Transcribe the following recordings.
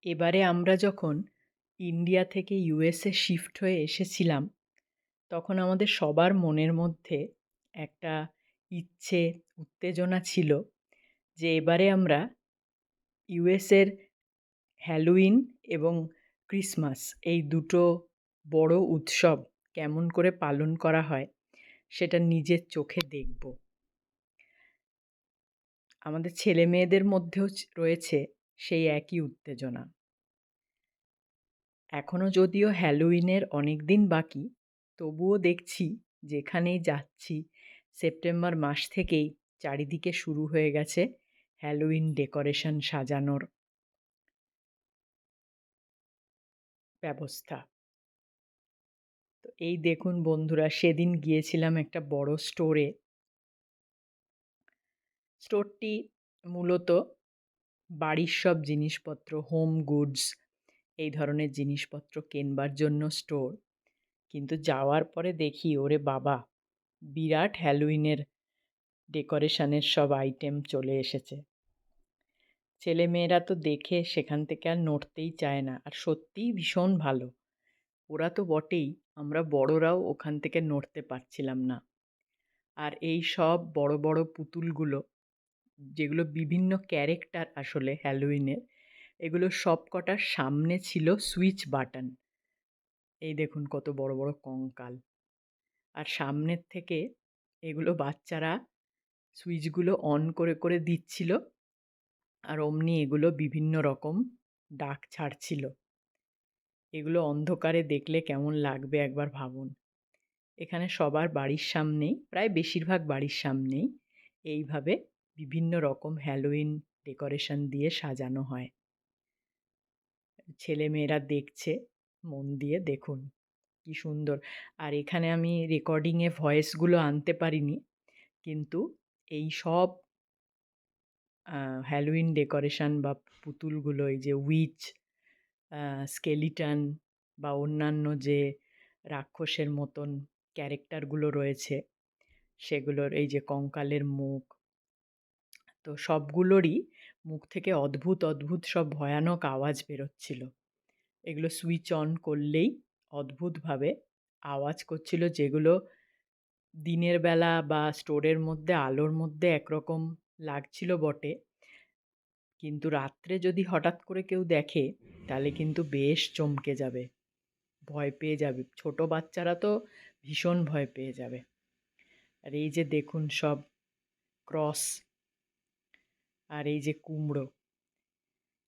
এবারে আমরা যখন ইন্ডিয়া থেকে ইউএসএ শিফট হয়ে এসেছিলাম, তখন আমাদের সবার মনের মধ্যে একটা ইচ্ছে, উত্তেজনা ছিল যে এবারে আমরা ইউএসএর হ্যালোউইন এবং ক্রিসমাস এই দুটো বড় উৎসব কেমন করে পালন করা হয় সেটা নিজের চোখে দেখব। আমাদের ছেলেমেয়েদের মধ্যেও রয়েছে সেই একই উত্তেজনা। এখনও যদিও হ্যালোউইনের অনেক দিন বাকি, তবুও দেখছি যেখানেই যাচ্ছি সেপ্টেম্বর মাস থেকেই চারিদিকে শুরু হয়ে গেছে হ্যালোউইন ডেকোরেশন সাজানোর ব্যবস্থা। তো এই দেখুন বন্ধুরা, সেদিন গিয়েছিলাম একটা বড় স্টোরে। স্টোরটি মূলত বাড়ির সব জিনিসপত্র, হোম গুডস এই ধরনের জিনিসপত্র কেনবার জন্য স্টোর। কিন্তু যাওয়ার পরে দেখি ওরে বাবা, বিরাট হ্যালোউইনের ডেকোরেশনের সব আইটেম চলে এসেছে। ছেলেমেয়েরা তো দেখে সেখান থেকে আর নড়তেই চায় না, আর সত্যিই ভীষণ ভালো। ওরা তো বটেই, আমরা বড়রাও ওখান থেকে নড়তে পারছিলাম না। আর এই সব বড় বড় পুতুলগুলো, যেগুলো বিভিন্ন ক্যারেক্টার আসলে হ্যালোউইনের, এগুলো সব কটার সামনে ছিল সুইচ বাটন। এই দেখুন কত বড় বড় কঙ্কাল। আর সামনের থেকে এগুলো বাচ্চারা সুইচগুলো অন করে করে দিচ্ছিল, আর অমনি এগুলো বিভিন্ন রকম ডাক ছাড়ছিল। এগুলো অন্ধকারে দেখলে কেমন লাগবে একবার ভাবুন। এখানে সবার বাড়ির সামনেই, প্রায় বেশিরভাগ বাড়ির সামনেই এইভাবে বিভিন্ন রকম হ্যালোউইন ডেকোরেশন দিয়ে সাজানো হয়। ছেলেমেয়েরা দেখছে, মন দিয়ে দেখুন কি সুন্দর। আর এখানে আমি রেকর্ডিংয়ে ভয়েসগুলো আনতে পারিনি, কিন্তু এই সব হ্যালোউইন ডেকোরেশন বা পুতুলগুলো, এই যে উইচ, স্কেলিটন বা অন্যান্য যে রাক্ষসের মতন ক্যারেক্টারগুলো রয়েছে, সেগুলোর এই যে কঙ্কালের মুখ, তো সবগুলোরই মুখ থেকে অদ্ভুত অদ্ভুত সব ভয়ানক আওয়াজ বেরোচ্ছিল। এগুলো সুইচ অন করলেই অদ্ভুতভাবে আওয়াজ করছিল, যেগুলো দিনের বেলা বা স্টোরের মধ্যে আলোর মধ্যে একরকম লাগছিল বটে, কিন্তু রাত্রে যদি হঠাৎ করে কেউ দেখে তাহলে কিন্তু বেশ চমকে যাবে, ভয় পেয়ে যাবে। ছোট বাচ্চারা তো ভীষণ ভয় পেয়ে যাবে। আর এই যে দেখুন সব ক্রস, আর এই যে কুমড়ো,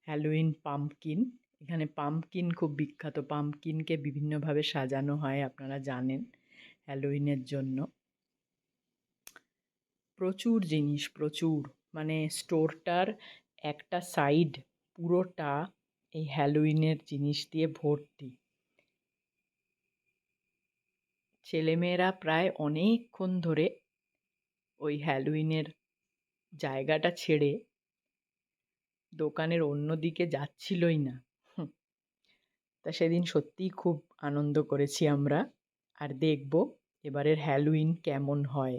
হ্যালোউইন পাম্পকিন। এখানে পাম্পকিন খুব বিখ্যাত, পাম্পকিনকে বিভিন্নভাবে সাজানো হয় আপনারা জানেন হ্যালোউইনের জন্য। প্রচুর জিনিস, প্রচুর, মানে স্টোরটার একটা সাইড পুরোটা এই হ্যালোউইনের জিনিস দিয়ে ভর্তি। ছেলেমেয়েরা প্রায় অনেকক্ষণ ধরে ওই হ্যালোউইনের জায়গাটা ছেড়ে দোকানের অন্য দিকে যাচ্ছিলই না। তা সেদিন সত্যিই খুব আনন্দ করেছি আমরা। আর দেখব এবারের হ্যালোউইন কেমন হয়।